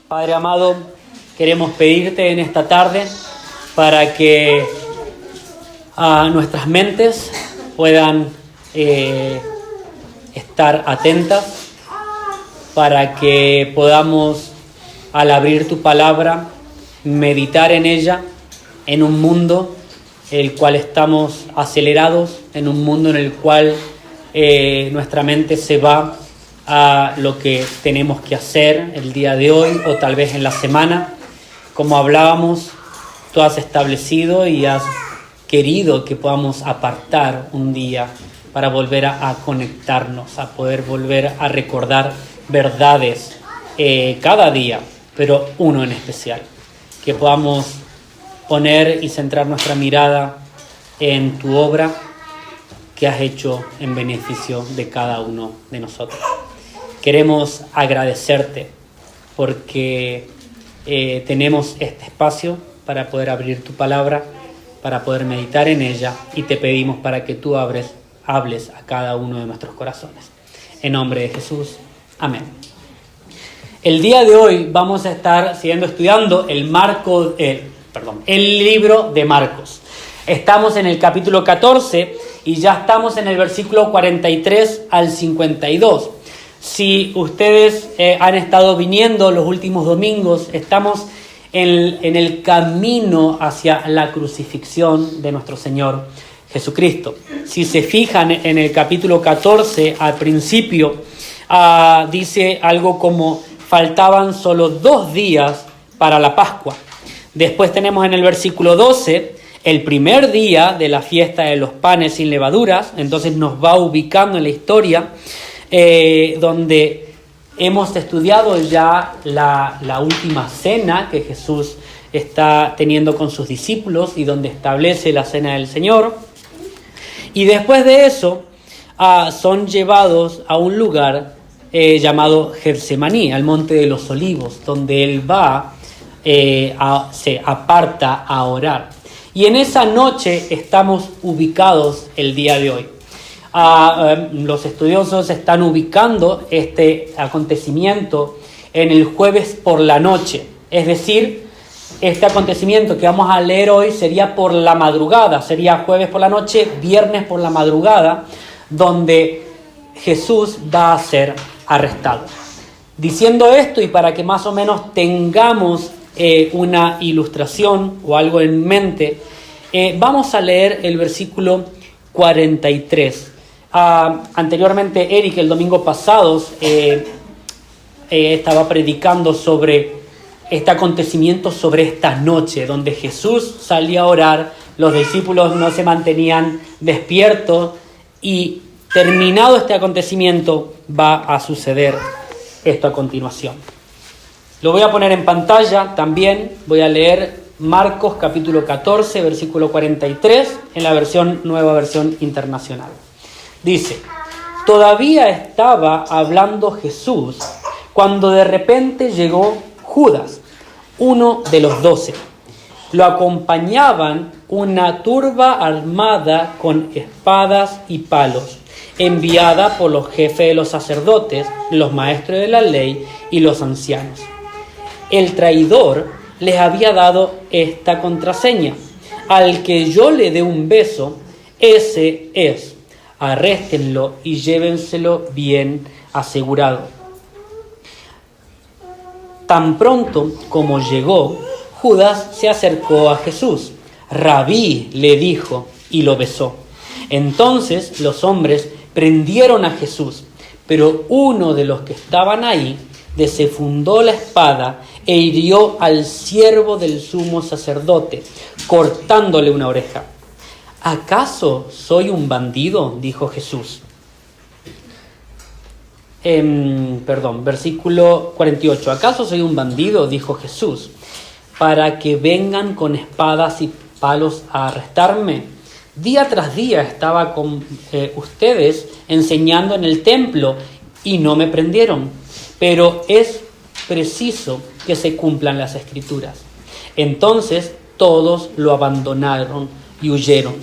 Padre amado, queremos pedirte en esta tarde para que nuestras mentes puedan estar atentas, para que podamos, al abrir tu palabra, meditar en ella, en un mundo el cual estamos acelerados, en un mundo en el cual nuestra mente se va a lo que tenemos que hacer el día de hoy o tal vez en la semana. Como hablábamos, tú has establecido y has querido que podamos apartar un día para volver a conectarnos, a poder volver a recordar verdades cada día, pero uno en especial. Que podamos poner y centrar nuestra mirada en tu obra que has hecho en beneficio de cada uno de nosotros. Queremos agradecerte porque tenemos este espacio para poder abrir tu palabra, para poder meditar en ella, y te pedimos para que tú hables a cada uno de nuestros corazones. En nombre de Jesús. Amén. El día de hoy vamos a estar estudiando el libro de Marcos. Estamos en el capítulo 14 y ya estamos en el versículo 43 al 52. Si ustedes han estado viniendo los últimos domingos, estamos en el camino hacia la crucifixión de nuestro Señor Jesucristo. Si se fijan en el capítulo 14, al principio, dice algo como: faltaban solo 2 días para la Pascua. Después tenemos en el versículo 12, el primer día de la fiesta de los panes sin levaduras. Entonces nos va ubicando en la historia, donde hemos estudiado ya la última cena que Jesús está teniendo con sus discípulos y donde establece la cena del Señor. Y después de eso son llevados a un lugar llamado Getsemaní, al Monte de los Olivos, donde Él va, se aparta a orar. Y en esa noche estamos ubicados el día de hoy. Los estudiosos están ubicando este acontecimiento en el jueves por la noche. Es decir, este acontecimiento que vamos a leer hoy sería por la madrugada, sería jueves por la noche, viernes por la madrugada, donde Jesús va a ser arrestado. Diciendo esto, y para que más o menos tengamos una ilustración o algo en mente, vamos a leer el versículo 43. Anteriormente, Eric, el domingo pasado, estaba predicando sobre este acontecimiento, sobre esta noche, donde Jesús salía a orar, los discípulos no se mantenían despiertos, y terminado este acontecimiento va a suceder esto a continuación. Lo voy a poner en pantalla también. Voy a leer Marcos capítulo 14, versículo 43, en la nueva versión internacional. Dice: todavía estaba hablando Jesús cuando de repente llegó Judas, uno de los 12. Lo acompañaban una turba armada con espadas y palos, enviada por los jefes de los sacerdotes, los maestros de la ley y los ancianos. El traidor les había dado esta contraseña: al que yo le dé un beso, ese es. Arréstenlo y llévenselo bien asegurado. Tan pronto como llegó, Judas se acercó a Jesús. Rabí, le dijo, y lo besó. Entonces los hombres prendieron a Jesús, pero uno de los que estaban ahí desenfundó la espada e hirió al siervo del sumo sacerdote, cortándole una oreja. ¿Acaso soy un bandido?, dijo Jesús. Versículo 48. ¿Acaso soy un bandido?, dijo Jesús, para que vengan con espadas y palos a arrestarme. Día tras día estaba con ustedes enseñando en el templo y no me prendieron. Pero es preciso que se cumplan las Escrituras. Entonces todos lo abandonaron y huyeron.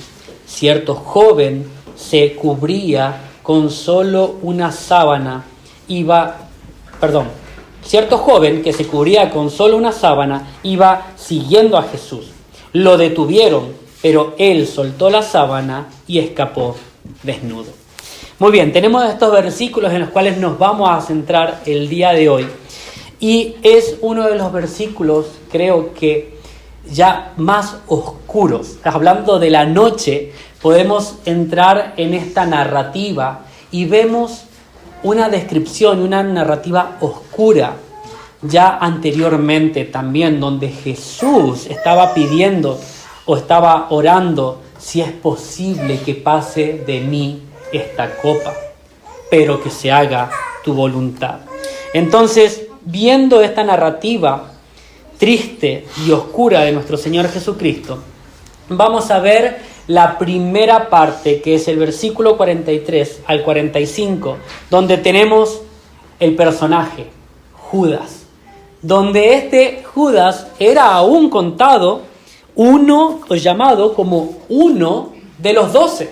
Cierto joven se cubría con solo una sábana. Cierto joven que se cubría con solo una sábana iba siguiendo a Jesús. Lo detuvieron, pero él soltó la sábana y escapó desnudo. Muy bien, tenemos estos versículos en los cuales nos vamos a centrar el día de hoy. Y es uno de los versículos, creo que ya más oscuros. Hablando de la noche, podemos entrar en esta narrativa y vemos una descripción, una narrativa oscura, ya anteriormente también, donde Jesús estaba pidiendo o estaba orando, si es posible que pase de mí esta copa, pero que se haga tu voluntad. Entonces, viendo esta narrativa triste y oscura de nuestro Señor Jesucristo, vamos a ver la primera parte, que es el versículo 43 al 45, donde tenemos el personaje, Judas, donde este Judas era aún contado uno, o llamado como uno de los 12.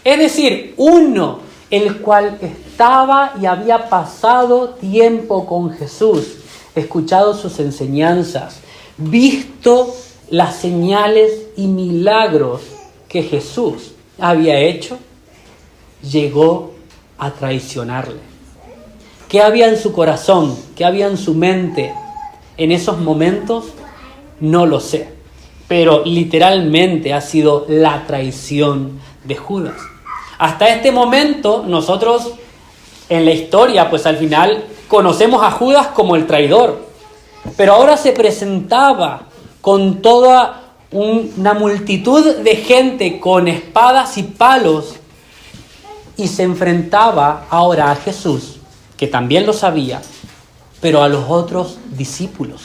Es decir, uno el cual estaba y había pasado tiempo con Jesús, escuchado sus enseñanzas, visto las señales y milagros que Jesús había hecho, llegó a traicionarle. ¿Qué había en su corazón? ¿Qué había en su mente en esos momentos? No lo sé, pero literalmente ha sido la traición de Judas. Hasta este momento nosotros en la historia, pues al final conocemos a Judas como el traidor, pero ahora se presentaba con toda una multitud de gente con espadas y palos y se enfrentaba ahora a Jesús, que también lo sabía, pero a los otros discípulos.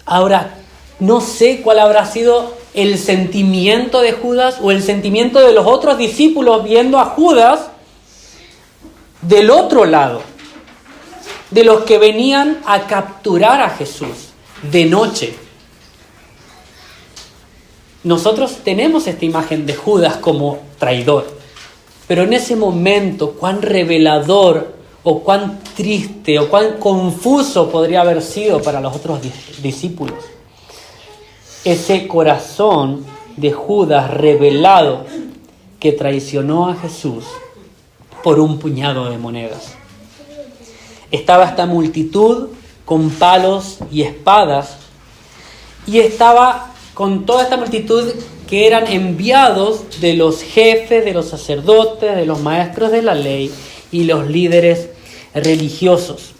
Ahora, no sé cuál habrá sido el sentimiento de Judas o el sentimiento de los otros discípulos viendo a Judas del otro lado, de los que venían a capturar a Jesús de noche. Nosotros tenemos esta imagen de Judas como traidor, pero en ese momento cuán revelador o cuán triste o cuán confuso podría haber sido para los otros discípulos. Ese corazón de Judas revelado que traicionó a Jesús por un puñado de monedas. Estaba esta multitud con palos y espadas y estaba con toda esta multitud que eran enviados de los jefes, de los sacerdotes, de los maestros de la ley y los líderes religiosos.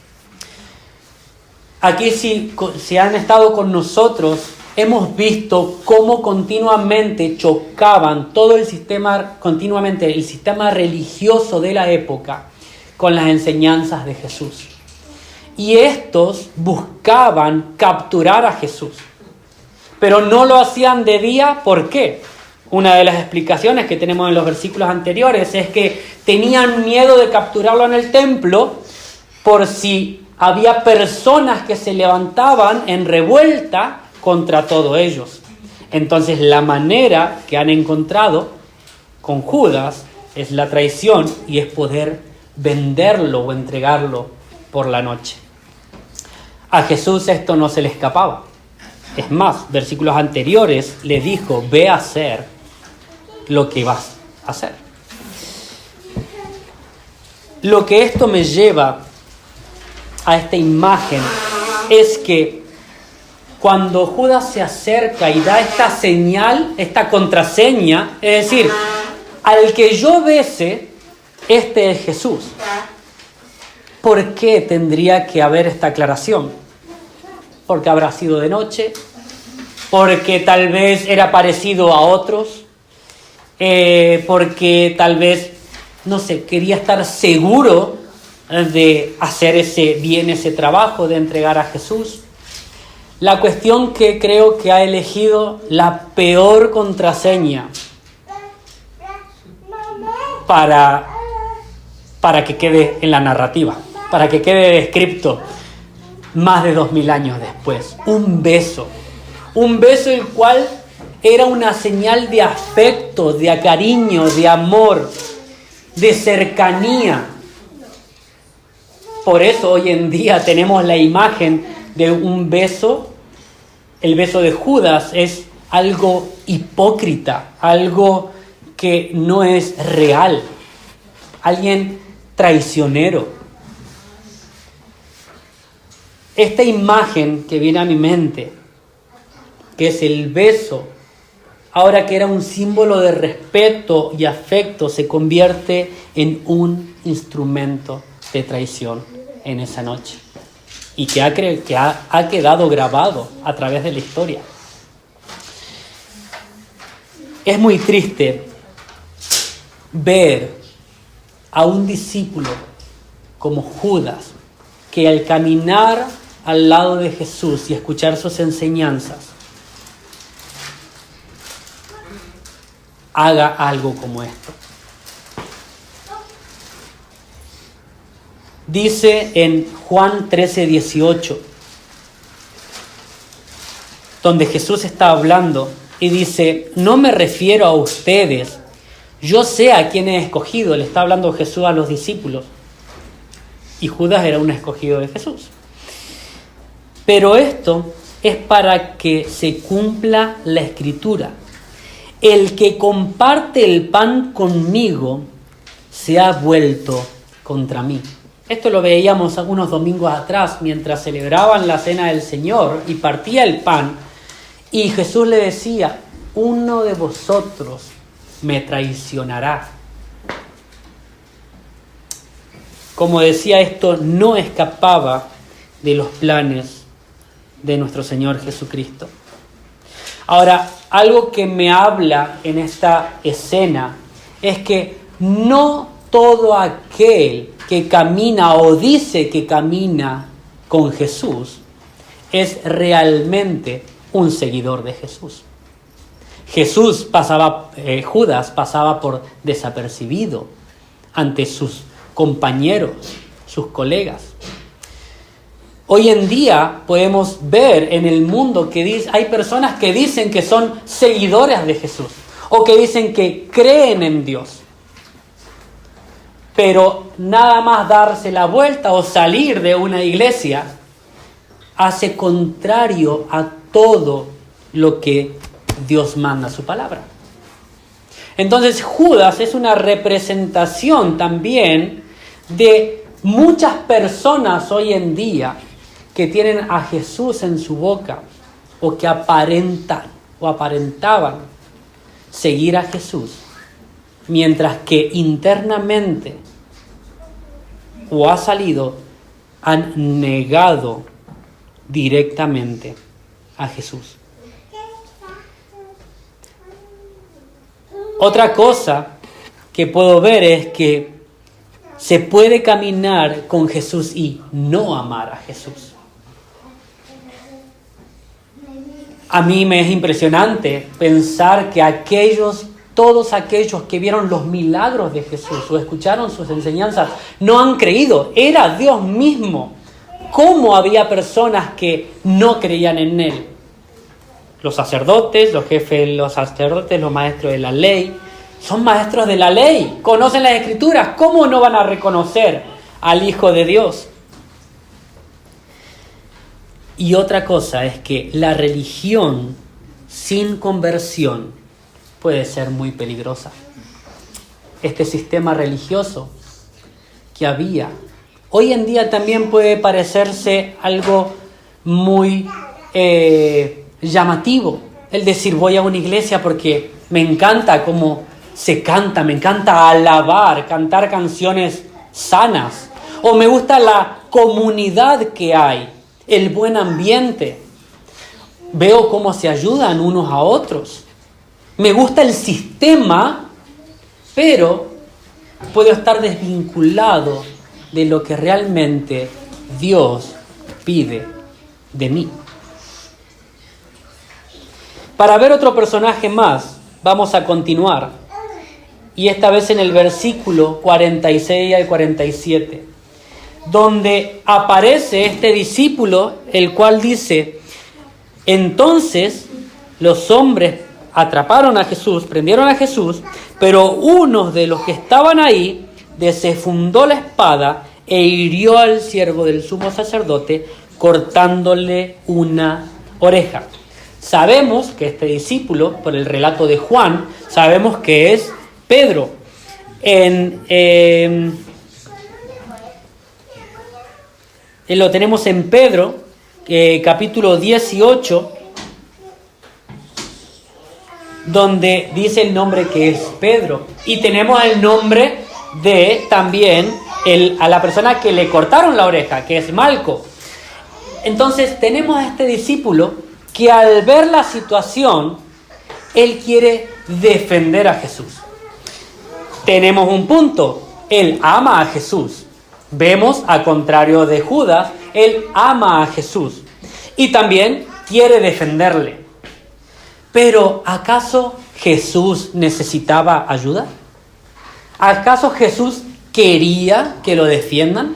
Aquí si han estado con nosotros, hemos visto cómo continuamente chocaban todo el sistema, continuamente el sistema religioso de la época con las enseñanzas de Jesús. Y estos buscaban capturar a Jesús, pero no lo hacían de día. ¿Por qué? Una de las explicaciones que tenemos en los versículos anteriores es que tenían miedo de capturarlo en el templo por si había personas que se levantaban en revuelta contra todos ellos. Entonces la manera que han encontrado con Judas es la traición y es poder venderlo o entregarlo por la noche. A Jesús esto no se le escapaba. Es más, versículos anteriores le dijo: ve a hacer lo que vas a hacer. Lo que esto me lleva a esta imagen es que cuando Judas se acerca y da esta señal, esta contraseña, es decir, al que yo bese, este es Jesús. ¿Por qué tendría que haber esta aclaración? Porque habrá sido de noche, porque tal vez era parecido a otros, porque tal vez, no sé, quería estar seguro de hacer ese trabajo de entregar a Jesús. La cuestión que creo que ha elegido la peor contraseña para que quede en la narrativa, para que quede descrito más de 2000 años después. Un beso el cual era una señal de afecto, de cariño, de amor, de cercanía. Por eso hoy en día tenemos la imagen de un beso. El beso de Judas es algo hipócrita, algo que no es real, alguien traicionero. Esta imagen que viene a mi mente, que es el beso, ahora que era un símbolo de respeto y afecto, se convierte en un instrumento de traición en esa noche. Y que ha quedado grabado a través de la historia. Es muy triste ver a un discípulo como Judas, que al caminar al lado de Jesús y escuchar sus enseñanzas, haga algo como esto. Dice en Juan 13:18, donde Jesús está hablando y dice: no me refiero a ustedes, yo sé a quién he escogido. Le está hablando Jesús a los discípulos. Y Judas era un escogido de Jesús. Pero esto es para que se cumpla la Escritura. El que comparte el pan conmigo se ha vuelto contra mí. Esto lo veíamos algunos domingos atrás, mientras celebraban la cena del Señor y partía el pan. Y Jesús le decía: uno de vosotros me traicionará. Como decía, esto no escapaba de los planes de nuestro Señor Jesucristo. Ahora, algo que me habla en esta escena es que no todo aquel que camina o dice que camina con Jesús es realmente un seguidor de Jesús. Judas pasaba por desapercibido ante sus compañeros, sus colegas. Hoy en día podemos ver en el mundo que hay personas que dicen que son seguidores de Jesús o que dicen que creen en Dios. Pero nada más darse la vuelta o salir de una iglesia hace contrario a todo lo que Dios manda a su palabra. Entonces Judas es una representación también de muchas personas hoy en día que tienen a Jesús en su boca o que aparentaban seguir a Jesús, mientras que internamente han negado directamente a Jesús. Otra cosa que puedo ver es que se puede caminar con Jesús y no amar a Jesús. A mí me es impresionante pensar que todos aquellos que vieron los milagros de Jesús o escucharon sus enseñanzas no han creído. Era Dios mismo. ¿Cómo había personas que no creían en Él? Los sacerdotes, los jefes de los sacerdotes, los maestros de la ley. Son maestros de la ley, conocen las Escrituras. ¿Cómo no van a reconocer al Hijo de Dios? Y otra cosa es que la religión sin conversión puede ser muy peligrosa. Este sistema religioso que había, hoy en día también puede parecerse algo muy llamativo. El decir: voy a una iglesia porque me encanta cómo se canta, me encanta alabar, cantar canciones sanas. O me gusta la comunidad que hay, el buen ambiente. Veo cómo se ayudan unos a otros. Me gusta el sistema, pero puedo estar desvinculado de lo que realmente Dios pide de mí. Para ver otro personaje más, vamos a continuar. Y esta vez en el versículo 46 al 47, donde aparece este discípulo, el cual dice: entonces los hombres atraparon a Jesús, prendieron a Jesús, pero uno de los que estaban ahí desenfundó la espada e hirió al siervo del sumo sacerdote, cortándole una oreja. Sabemos que este discípulo, por el relato de Juan, sabemos que es Pedro. Lo tenemos en Pedro, capítulo 18, donde dice el nombre que es Pedro. Y tenemos el nombre de también a la persona que le cortaron la oreja, que es Malco. Entonces tenemos a este discípulo que al ver la situación, él quiere defender a Jesús. Tenemos un punto, él ama a Jesús. Vemos, a contrario de Judas, él ama a Jesús y también quiere defenderle. Pero ¿acaso Jesús necesitaba ayuda? ¿Acaso Jesús quería que lo defiendan?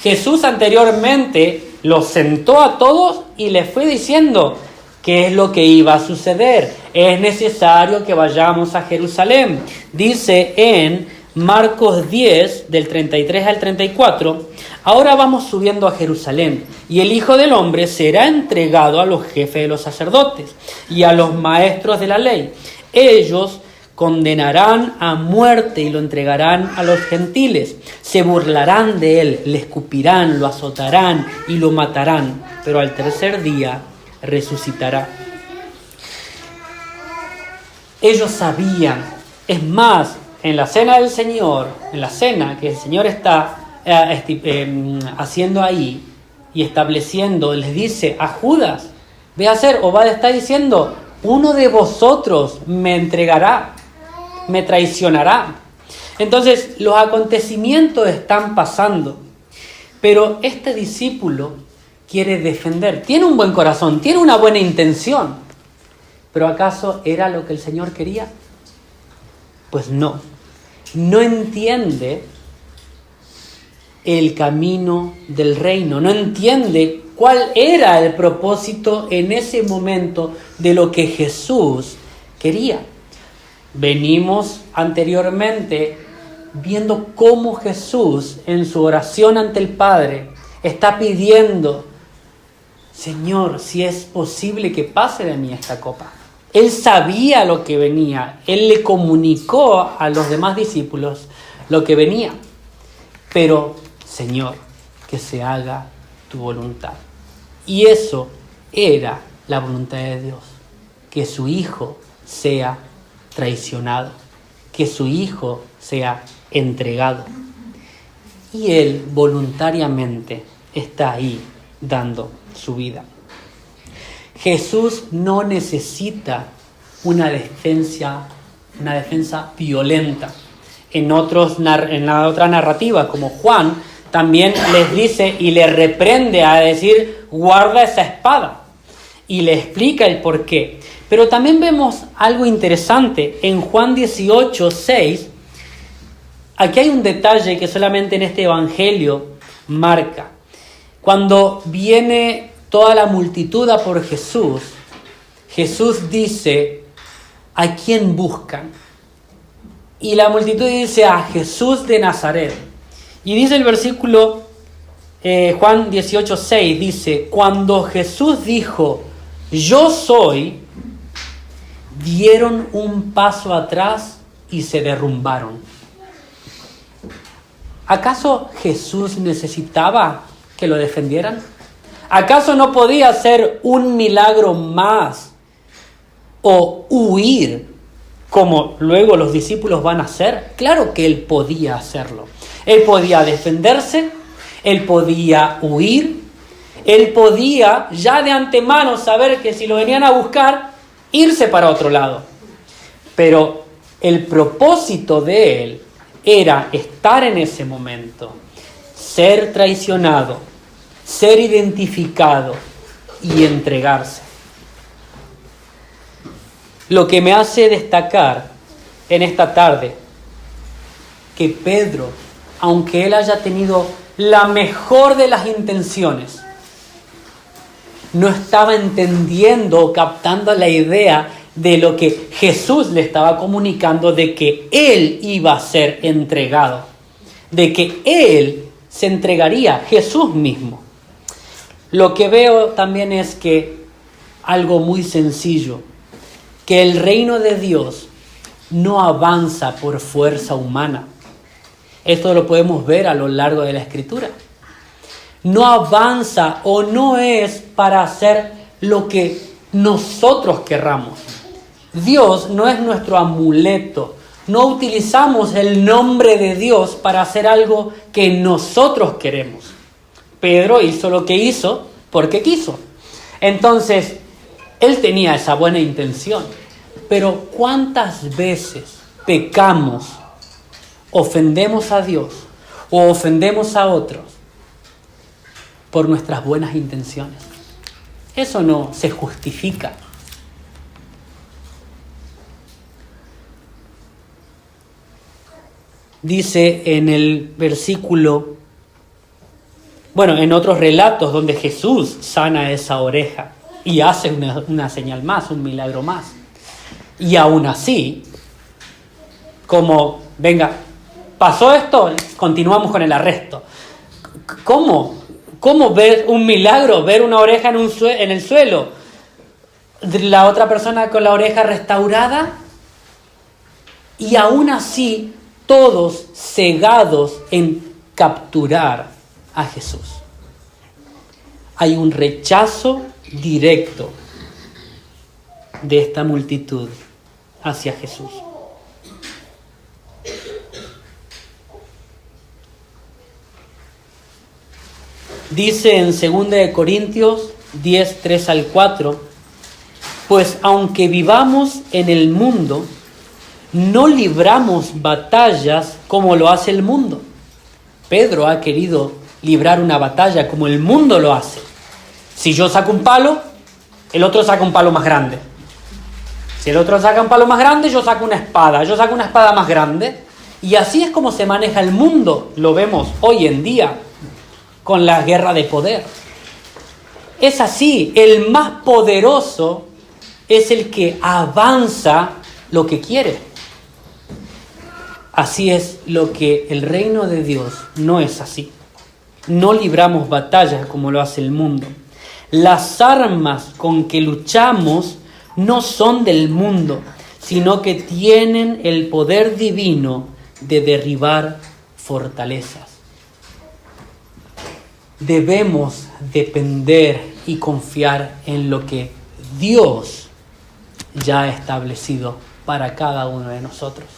Jesús anteriormente los sentó a todos y les fue diciendo qué es lo que iba a suceder. Es necesario que vayamos a Jerusalén. Dice en Marcos 10, del 33 al 34, ahora vamos subiendo a Jerusalén, y el Hijo del Hombre será entregado a los jefes de los sacerdotes y a los maestros de la ley. Ellos condenarán a muerte y lo entregarán a los gentiles. Se burlarán de él, le escupirán, lo azotarán y lo matarán, pero al tercer día resucitará. Ellos sabían, es más, en la cena del Señor, en la cena que el Señor está haciendo ahí y estableciendo, les dice a Judas, ve a hacer, o va a estar diciendo, uno de vosotros me entregará, me traicionará. Entonces los acontecimientos están pasando, pero este discípulo quiere defender, tiene un buen corazón, tiene una buena intención, pero ¿acaso era lo que el Señor quería? Pues no entiende el camino del reino, no entiende cuál era el propósito en ese momento de lo que Jesús quería. Venimos anteriormente viendo cómo Jesús en su oración ante el Padre está pidiendo, Señor, si es posible que pase de mí esta copa. Él sabía lo que venía, él le comunicó a los demás discípulos lo que venía. Pero, Señor, que se haga tu voluntad. Y eso era la voluntad de Dios, que su Hijo sea traicionado, que su Hijo sea entregado. Y Él voluntariamente está ahí dando su vida. Jesús no necesita una defensa violenta. En la otra narrativa, como Juan, también les dice y le reprende a decir, guarda esa espada. Y le explica el por qué. Pero también vemos algo interesante en Juan 18, 6. Aquí hay un detalle que solamente en este evangelio marca. Cuando viene toda la multitud a por Jesús, Jesús dice, ¿a quién buscan? Y la multitud dice, a Jesús de Nazaret. Y dice el versículo, Juan 18, 6, dice, cuando Jesús dijo, yo soy, dieron un paso atrás y se derrumbaron. ¿Acaso Jesús necesitaba que lo defendieran? ¿Acaso no podía hacer un milagro más o huir como luego los discípulos van a hacer? Claro que él podía hacerlo. Él podía defenderse, él podía huir, él podía ya de antemano saber que si lo venían a buscar, irse para otro lado. Pero el propósito de él era estar en ese momento, ser traicionado, ser identificado y entregarse. Lo que me hace destacar en esta tarde que Pedro, aunque él haya tenido la mejor de las intenciones, no estaba entendiendo o captando la idea de lo que Jesús le estaba comunicando, de que él iba a ser entregado, de que él se entregaría, Jesús mismo. Lo que veo también es que algo muy sencillo, que el reino de Dios no avanza por fuerza humana. Esto lo podemos ver a lo largo de la Escritura. No avanza o no es para hacer lo que nosotros querramos. Dios no es nuestro amuleto. No utilizamos el nombre de Dios para hacer algo que nosotros queremos. Pedro hizo lo que hizo porque quiso. Entonces, él tenía esa buena intención. Pero ¿cuántas veces pecamos, ofendemos a Dios o ofendemos a otros por nuestras buenas intenciones? Eso no se justifica. Dice en el versículo, en otros relatos donde Jesús sana esa oreja y hace una señal más, un milagro más. Y aún así, como, venga, pasó esto, continuamos con el arresto. ¿Cómo ver un milagro, ver una oreja en el suelo? La otra persona con la oreja restaurada. Y aún así, todos cegados en capturar a Jesús. Hay un rechazo directo de esta multitud hacia Jesús. Dice en 2 Corintios 10, 3 al 4, pues aunque vivamos en el mundo, no libramos batallas como lo hace el mundo. Pedro ha querido librar una batalla como el mundo lo hace. Si yo saco un palo, el otro saca un palo más grande. Si el otro saca un palo más grande, yo saco una espada. Yo saco una espada más grande. Y así es como se maneja el mundo. Lo vemos hoy en día con la guerra de poder. Es así. El más poderoso es el que avanza lo que quiere. Así es lo que el reino de Dios no es así. No libramos batallas como lo hace el mundo. Las armas con que luchamos no son del mundo, sino que tienen el poder divino de derribar fortalezas. Debemos depender y confiar en lo que Dios ya ha establecido para cada uno de nosotros.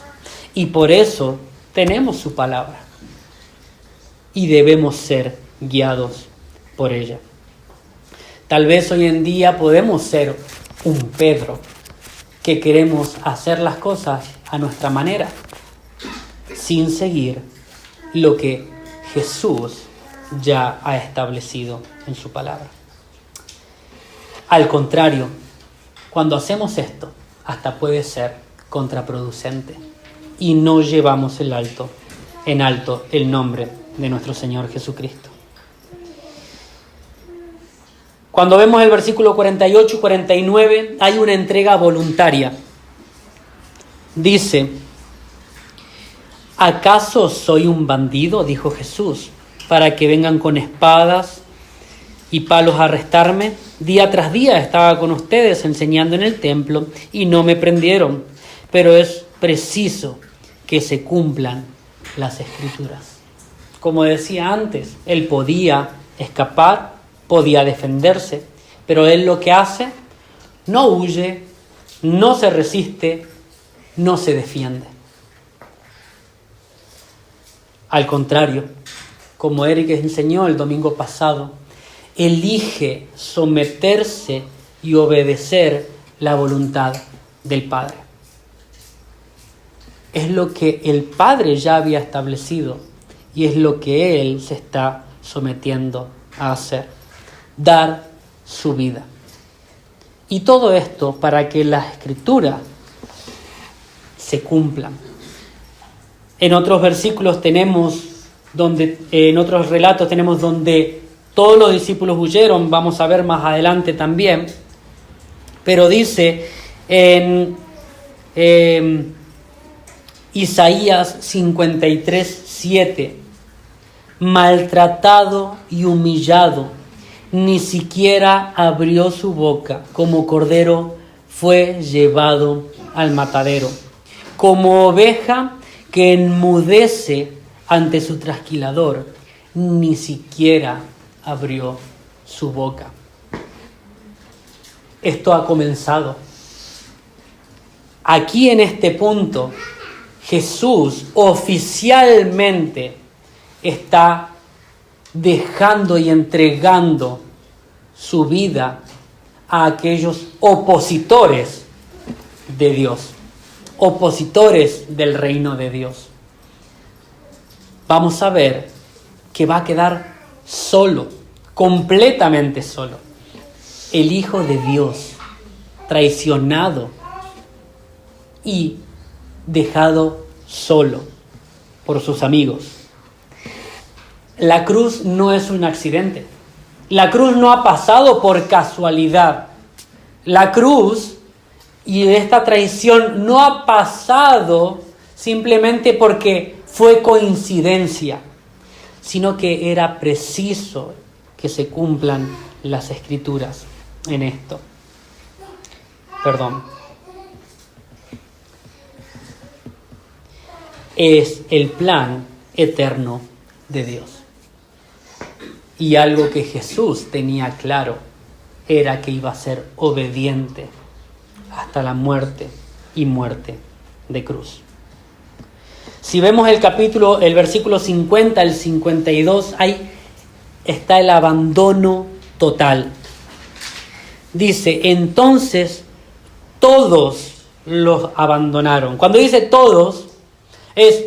Y por eso tenemos su palabra y debemos ser guiados por ella. Tal vez hoy en día podemos ser un Pedro que queremos hacer las cosas a nuestra manera, sin seguir lo que Jesús ya ha establecido en su palabra. Al contrario, cuando hacemos esto, hasta puede ser contraproducente y no llevamos en alto el nombre de nuestro Señor Jesucristo. Cuando vemos el versículo 48 y 49, hay una entrega voluntaria. Dice, ¿acaso soy un bandido? Dijo Jesús, para que vengan con espadas y palos a arrestarme. Día tras día estaba con ustedes enseñando en el templo y no me prendieron, pero es preciso que se cumplan las Escrituras. Como decía antes, él podía escapar, podía defenderse, pero él lo que hace, no huye, no se resiste, no se defiende. Al contrario, como Eric enseñó el domingo pasado, elige someterse y obedecer la voluntad del Padre. Es lo que el Padre ya había establecido y es lo que Él se está sometiendo a hacer. Dar su vida. Y todo esto para que las Escrituras se cumplan. En otros versículos en otros relatos tenemos donde todos los discípulos huyeron, vamos a ver más adelante también, pero dice en Isaías 53:7, maltratado y humillado, ni siquiera abrió su boca. Como cordero fue llevado al matadero. Como oveja que enmudece ante su trasquilador, ni siquiera abrió su boca. Esto ha comenzado. Aquí en este punto, Jesús oficialmente está dejando y entregando su vida a aquellos opositores de Dios, opositores del reino de Dios. Vamos a ver que va a quedar solo, completamente solo. El Hijo de Dios, traicionado y dejado solo por sus amigos. La cruz no es un accidente. La cruz no ha pasado por casualidad. La cruz y esta traición no ha pasado simplemente porque fue coincidencia, sino que era preciso que se cumplan las Escrituras en esto. Es el plan eterno de Dios. Y algo que Jesús tenía claro era que iba a ser obediente hasta la muerte y muerte de cruz. Si vemos el versículo 50 al 52, ahí está el abandono total. Dice, entonces todos los abandonaron. Cuando dice todos, es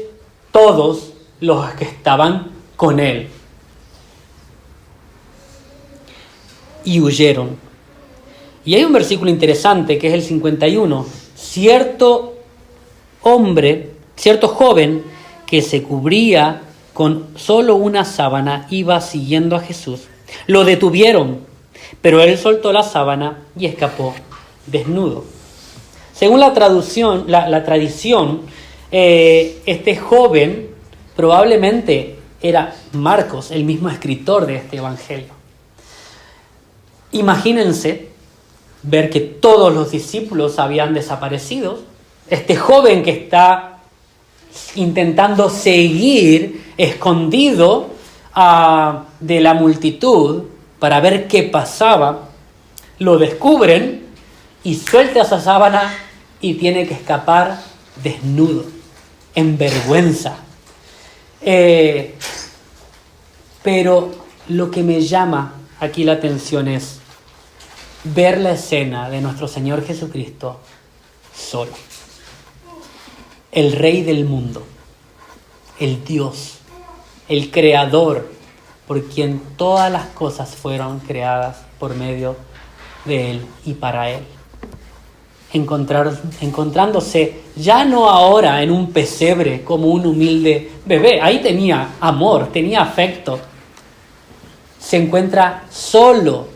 todos los que estaban con él. Y huyeron. Y hay un versículo interesante que es el 51. Cierto joven que se cubría con solo una sábana iba siguiendo a Jesús. Lo detuvieron, pero él soltó la sábana y escapó desnudo. Según la tradición, este joven probablemente era Marcos, el mismo escritor de este evangelio. Imagínense ver que todos los discípulos habían desaparecido. Este joven que está intentando seguir escondido de la multitud para ver qué pasaba, lo descubren y suelta esa sábana y tiene que escapar desnudo, en vergüenza. Pero lo que me llama aquí la atención es ver la escena de nuestro Señor Jesucristo solo. El Rey del mundo, el Dios, el Creador, por quien todas las cosas fueron creadas por medio de Él y para Él. Encontrándose ya no ahora en un pesebre como un humilde bebé, ahí tenía amor, tenía afecto. Se encuentra solo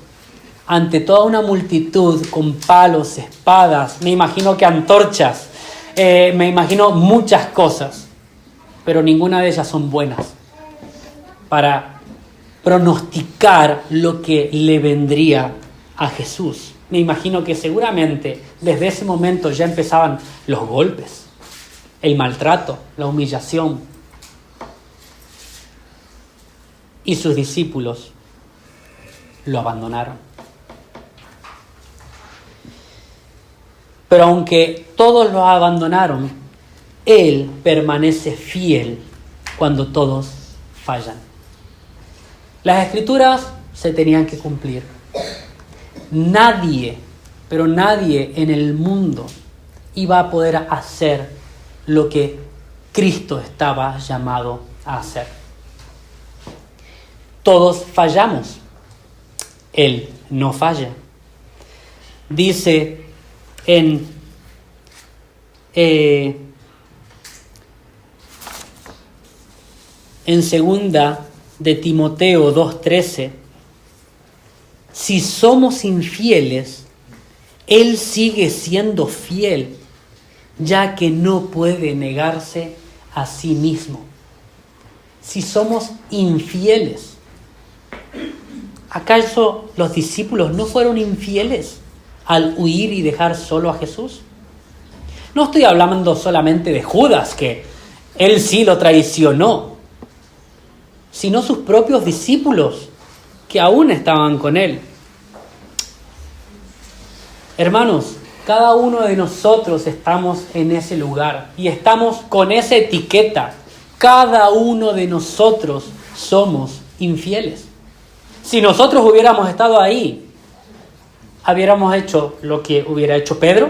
ante toda una multitud con palos, espadas, me imagino que antorchas, me imagino muchas cosas, pero ninguna de ellas son buenas para pronosticar lo que le vendría a Jesús. Me imagino que seguramente desde ese momento ya empezaban los golpes, el maltrato, la humillación. Y sus discípulos lo abandonaron. Pero aunque todos lo abandonaron, Él permanece fiel cuando todos fallan. Las Escrituras se tenían que cumplir. Nadie, pero nadie en el mundo iba a poder hacer lo que Cristo estaba llamado a hacer. Todos fallamos. Él no falla. Dice en segunda de Timoteo 2:13, si somos infieles, Él sigue siendo fiel, ya que no puede negarse a sí mismo. si somos infieles? ¿Acaso los discípulos no fueron infieles al huir y dejar solo a Jesús? No estoy hablando solamente de Judas, que él sí lo traicionó, sino sus propios discípulos, que aún estaban con él. Hermanos, cada uno de nosotros estamos en ese lugar y estamos con esa etiqueta. Cada uno de nosotros somos infieles. Si nosotros hubiéramos estado ahí, hubiéramos hecho lo que hubiera hecho Pedro,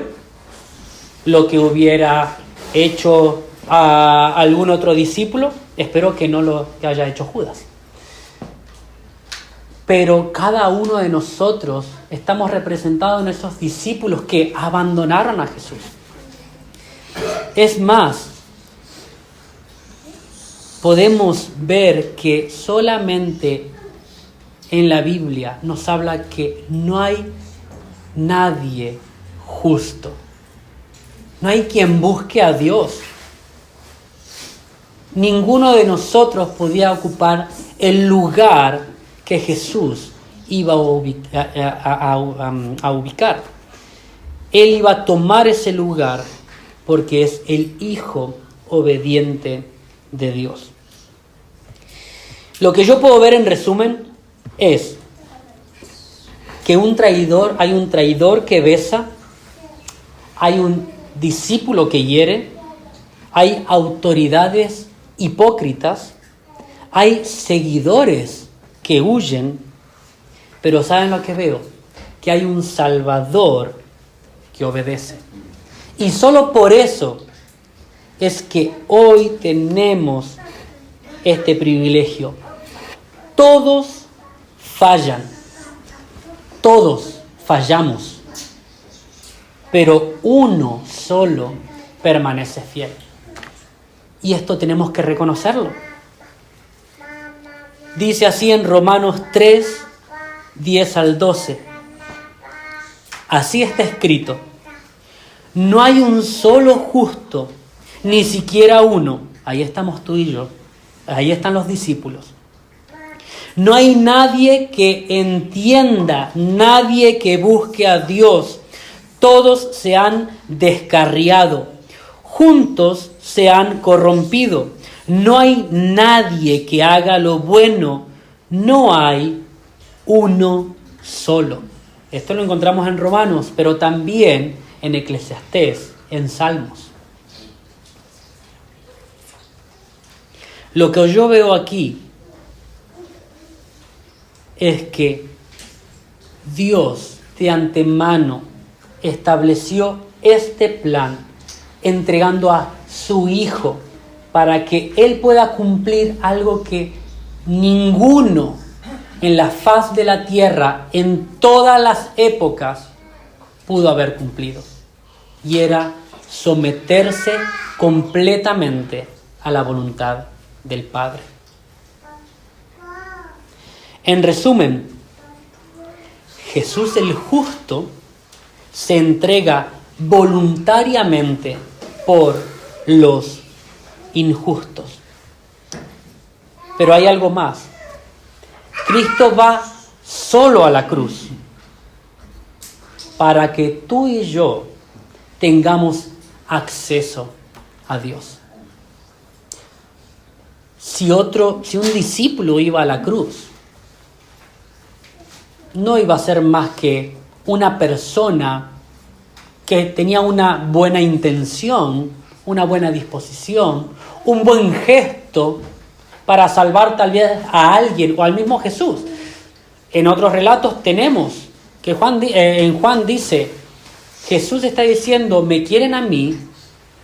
lo que hubiera hecho a algún otro discípulo. Espero que no lo haya hecho Judas. Pero cada uno de nosotros estamos representados en esos discípulos que abandonaron a Jesús. Es más, podemos ver que solamente en la Biblia nos habla que no hay nadie justo. No hay quien busque a Dios. Ninguno de nosotros podía ocupar el lugar que Jesús iba a ubicar. Él iba a tomar ese lugar porque es el Hijo obediente de Dios. Lo que yo puedo ver en resumen es que hay un traidor que besa, hay un discípulo que hiere, hay autoridades hipócritas, hay seguidores que huyen, pero ¿saben lo que veo? Que hay un Salvador que obedece. Y solo por eso es que hoy tenemos este privilegio. Todos fallan, todos fallamos, pero uno solo permanece fiel. Y esto tenemos que reconocerlo. Dice así en Romanos 3, 10 al 12. Así está escrito: no hay un solo justo, ni siquiera uno. Ahí estamos tú y yo. Ahí están los discípulos. No hay nadie que entienda, nadie que busque a Dios. Todos se han descarriado, juntos se han corrompido. No hay nadie que haga lo bueno, no hay uno solo. Esto lo encontramos en Romanos, pero también en Eclesiastés, en Salmos. Lo que yo veo aquí es que Dios de antemano estableció este plan entregando a su Hijo para que Él pueda cumplir algo que ninguno en la faz de la tierra en todas las épocas pudo haber cumplido. Y era someterse completamente a la voluntad del Padre. En resumen, Jesús el justo se entrega voluntariamente por los injustos. Pero hay algo más. Cristo va solo a la cruz para que tú y yo tengamos acceso a Dios. Si un discípulo iba a la cruz, no iba a ser más que una persona que tenía una buena intención, una buena disposición, un buen gesto para salvar tal vez a alguien o al mismo Jesús. En otros relatos tenemos que en Juan dice, Jesús está diciendo, me quieren a mí,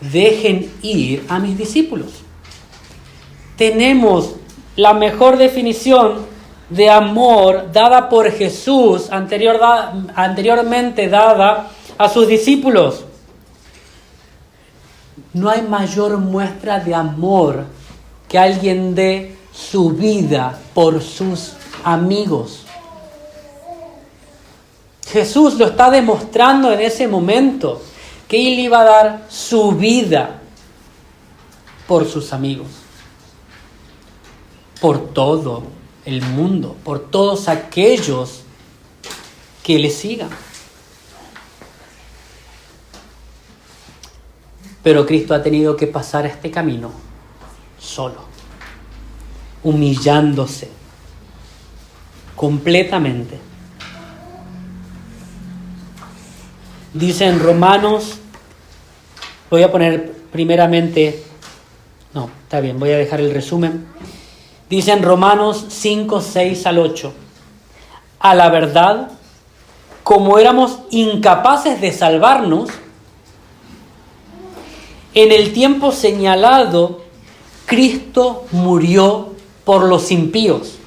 dejen ir a mis discípulos. Tenemos la mejor definición de amor dada por Jesús, anteriormente dada a sus discípulos. No hay mayor muestra de amor que alguien dé su vida por sus amigos. Jesús lo está demostrando en ese momento, que Él iba a dar su vida por sus amigos. por todo el mundo, por todos aquellos que le sigan. Pero Cristo ha tenido que pasar este camino solo, humillándose completamente. Dice en Romanos, voy a poner primeramente, no, está bien, voy a dejar el resumen. Dice en Romanos 5, 6 al 8, a la verdad, como éramos incapaces de salvarnos, en el tiempo señalado, Cristo murió por los impíos.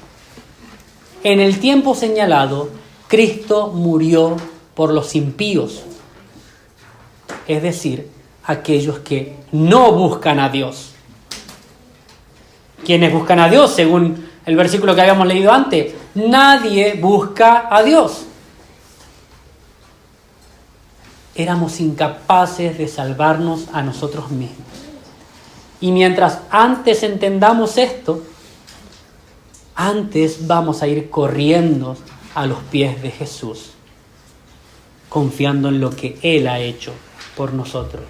En el tiempo señalado, Cristo murió por los impíos. Es decir, aquellos que no buscan a Dios. ¿Quiénes buscan a Dios? Según el versículo que habíamos leído antes, nadie busca a Dios. Éramos incapaces de salvarnos a nosotros mismos. Y mientras antes entendamos esto, antes vamos a ir corriendo a los pies de Jesús, confiando en lo que Él ha hecho por nosotros.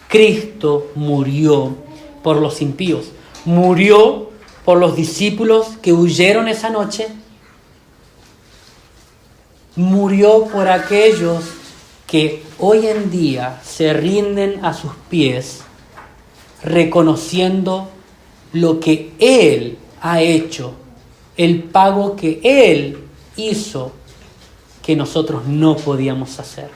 Cristo murió por los impíos, murió por los discípulos que huyeron esa noche, murió por aquellos que hoy en día se rinden a sus pies, reconociendo lo que Él ha hecho, el pago que Él hizo, que nosotros no podíamos hacer.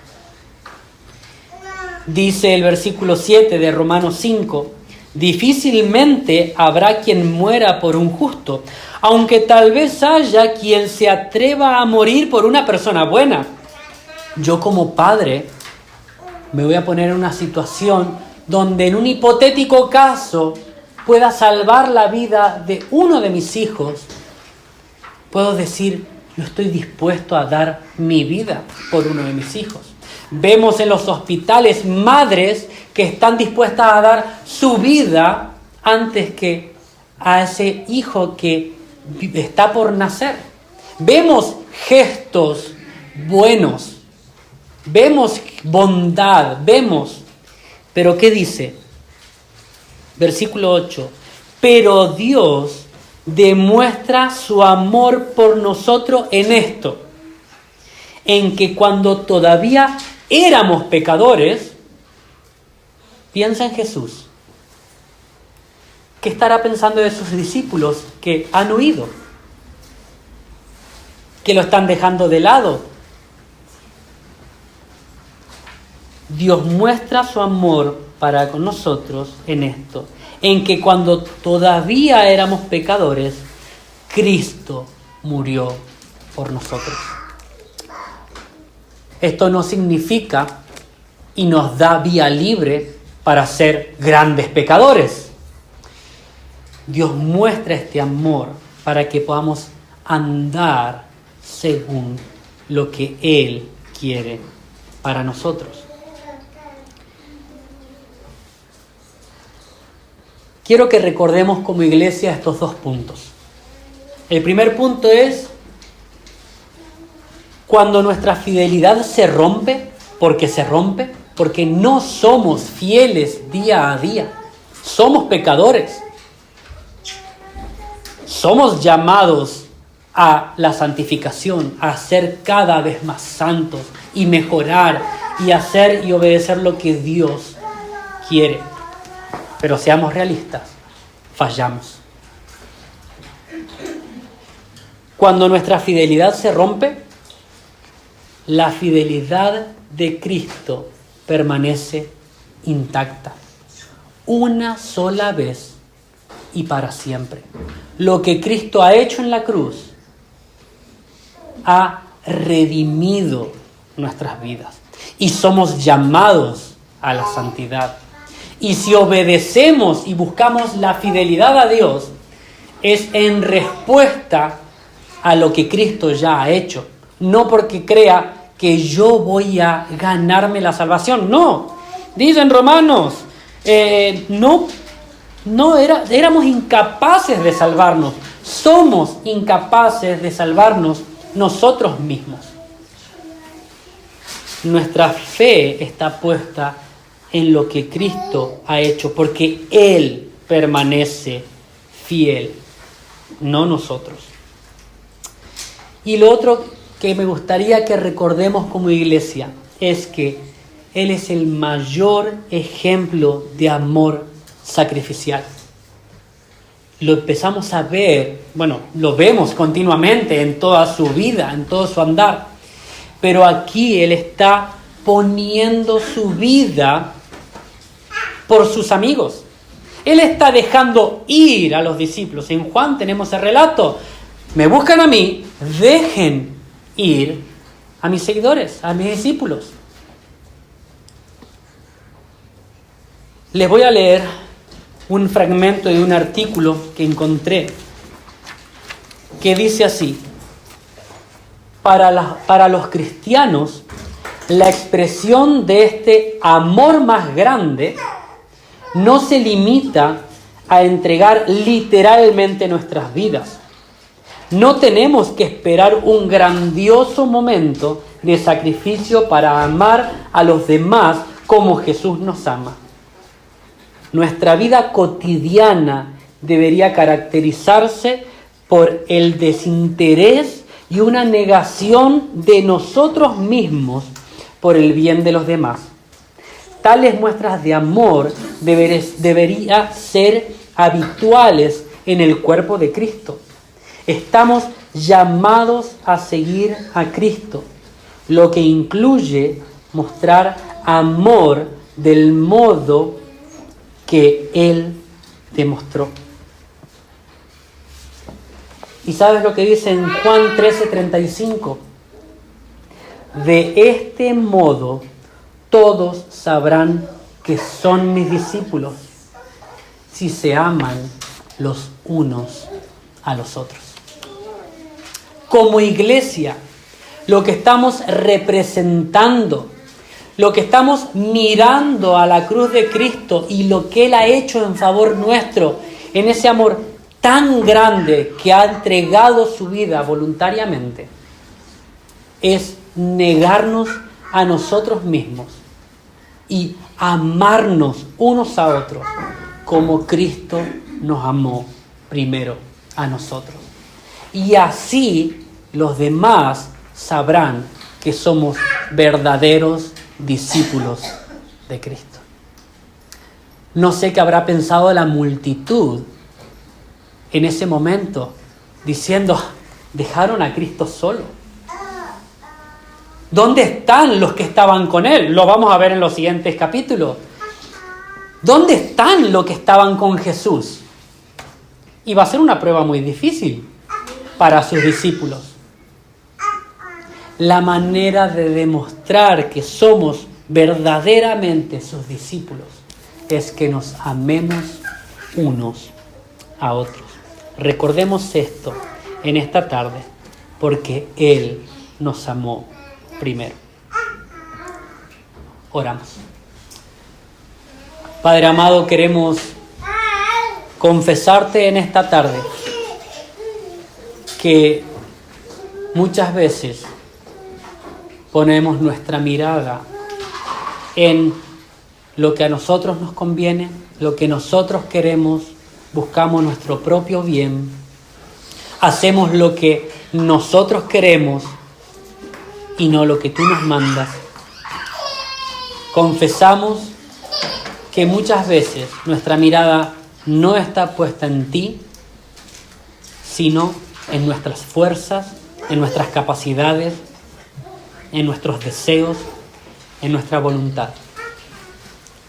Dice el versículo 7 de Romanos 5, difícilmente habrá quien muera por un justo, aunque tal vez haya quien se atreva a morir por una persona buena. Yo como padre me voy a poner en una situación donde en un hipotético caso pueda salvar la vida de uno de mis hijos. Puedo decir, yo estoy dispuesto a dar mi vida por uno de mis hijos. Vemos en los hospitales madres que están dispuestas a dar su vida antes que a ese hijo que está por nacer. Vemos gestos buenos, vemos bondad, pero ¿qué dice? Versículo 8, pero Dios demuestra su amor por nosotros en esto, en que cuando todavía éramos pecadores, piensa en Jesús. ¿Qué estará pensando de sus discípulos que han huido? Que lo están dejando de lado. Dios muestra su amor para con nosotros en esto, en que cuando todavía éramos pecadores, Cristo murió por nosotros. Esto no significa y nos da vía libre para ser grandes pecadores. Dios muestra este amor para que podamos andar según lo que Él quiere para nosotros. Quiero que recordemos como iglesia estos dos puntos. El primer punto es cuando nuestra fidelidad se rompe, porque no somos fieles día a día. Somos pecadores. Somos llamados a la santificación, a ser cada vez más santos y mejorar y hacer y obedecer lo que Dios quiere. Pero seamos realistas, fallamos. Cuando nuestra fidelidad se rompe, la fidelidad de Cristo permanece intacta. Una sola vez y para siempre. Lo que Cristo ha hecho en la cruz ha redimido nuestras vidas y somos llamados a la santidad. Y si obedecemos y buscamos la fidelidad a Dios, es en respuesta a lo que Cristo ya ha hecho. No porque crea que yo voy a ganarme la salvación. No. Dice en Romanos, éramos incapaces de salvarnos. Somos incapaces de salvarnos nosotros mismos. Nuestra fe está puesta en lo que Cristo ha hecho, porque Él permanece fiel, no nosotros. Y lo otro que me gustaría que recordemos como iglesia es que Él es el mayor ejemplo de amor sacrificial. Lo empezamos a ver, lo vemos continuamente en toda su vida, en todo su andar. Pero aquí Él está poniendo su vida por sus amigos. Él está dejando ir a los discípulos. En Juan tenemos el relato. Me buscan a mí, dejen ir a mis seguidores, a mis discípulos. Les voy a leer un fragmento de un artículo que encontré que dice así: para los cristianos, la expresión de este amor más grande no se limita a entregar literalmente nuestras vidas. No tenemos que esperar un grandioso momento de sacrificio para amar a los demás como Jesús nos ama. Nuestra vida cotidiana debería caracterizarse por el desinterés y una negación de nosotros mismos por el bien de los demás. Tales muestras de amor deberían ser habituales en el cuerpo de Cristo. Estamos llamados a seguir a Cristo, lo que incluye mostrar amor del modo que Él demostró. ¿Y sabes lo que dice en Juan 13:35? De este modo todos sabrán que son mis discípulos, si se aman los unos a los otros. Como iglesia, lo que estamos representando, lo que estamos mirando a la cruz de Cristo y lo que Él ha hecho en favor nuestro, en ese amor tan grande que ha entregado su vida voluntariamente, es negarnos a nosotros mismos y amarnos unos a otros como Cristo nos amó primero a nosotros. Y así los demás sabrán que somos verdaderos discípulos de Cristo. No sé qué habrá pensado la multitud en ese momento, diciendo: dejaron a Cristo solo. ¿Dónde están los que estaban con Él? Lo vamos a ver en los siguientes capítulos. ¿Dónde están los que estaban con Jesús? Y va a ser una prueba muy difícil para sus discípulos. La manera de demostrar que somos verdaderamente sus discípulos es que nos amemos unos a otros. Recordemos esto en esta tarde, porque Él nos amó primero. Oramos. Padre amado, queremos confesarte en esta tarde que muchas veces ponemos nuestra mirada en lo que a nosotros nos conviene, lo que nosotros queremos, buscamos nuestro propio bien, hacemos lo que nosotros queremos y no lo que tú nos mandas. Confesamos que muchas veces nuestra mirada no está puesta en ti, sino en nuestras fuerzas, en nuestras capacidades, en nuestros deseos, en nuestra voluntad.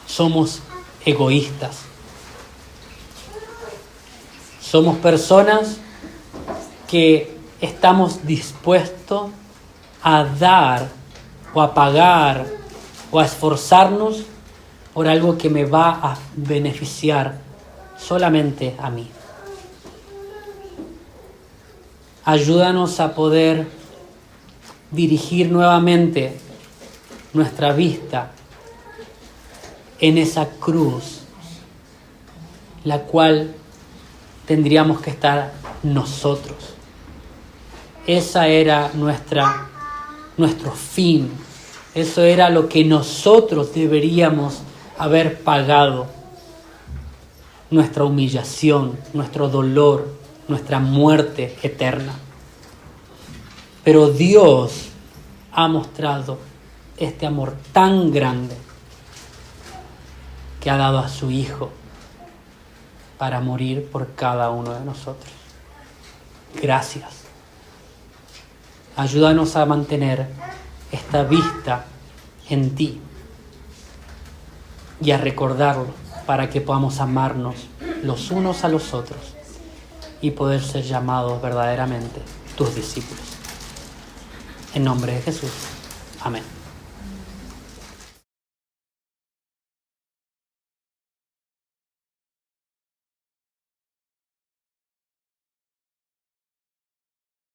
Somos egoístas. Somos personas que estamos dispuestos a dar o a pagar o a esforzarnos por algo que me va a beneficiar solamente a mí. Ayúdanos a poder dirigir nuevamente nuestra vista en esa cruz, la cual tendríamos que estar nosotros. Esa era nuestro fin. Eso era lo que nosotros deberíamos haber pagado. Nuestra humillación, nuestro dolor, nuestra muerte eterna. Pero Dios ha mostrado este amor tan grande que ha dado a su Hijo para morir por cada uno de nosotros. Gracias. Ayúdanos a mantener esta vista en ti y a recordarlo para que podamos amarnos los unos a los otros y poder ser llamados verdaderamente tus discípulos. En nombre de Jesús. Amén.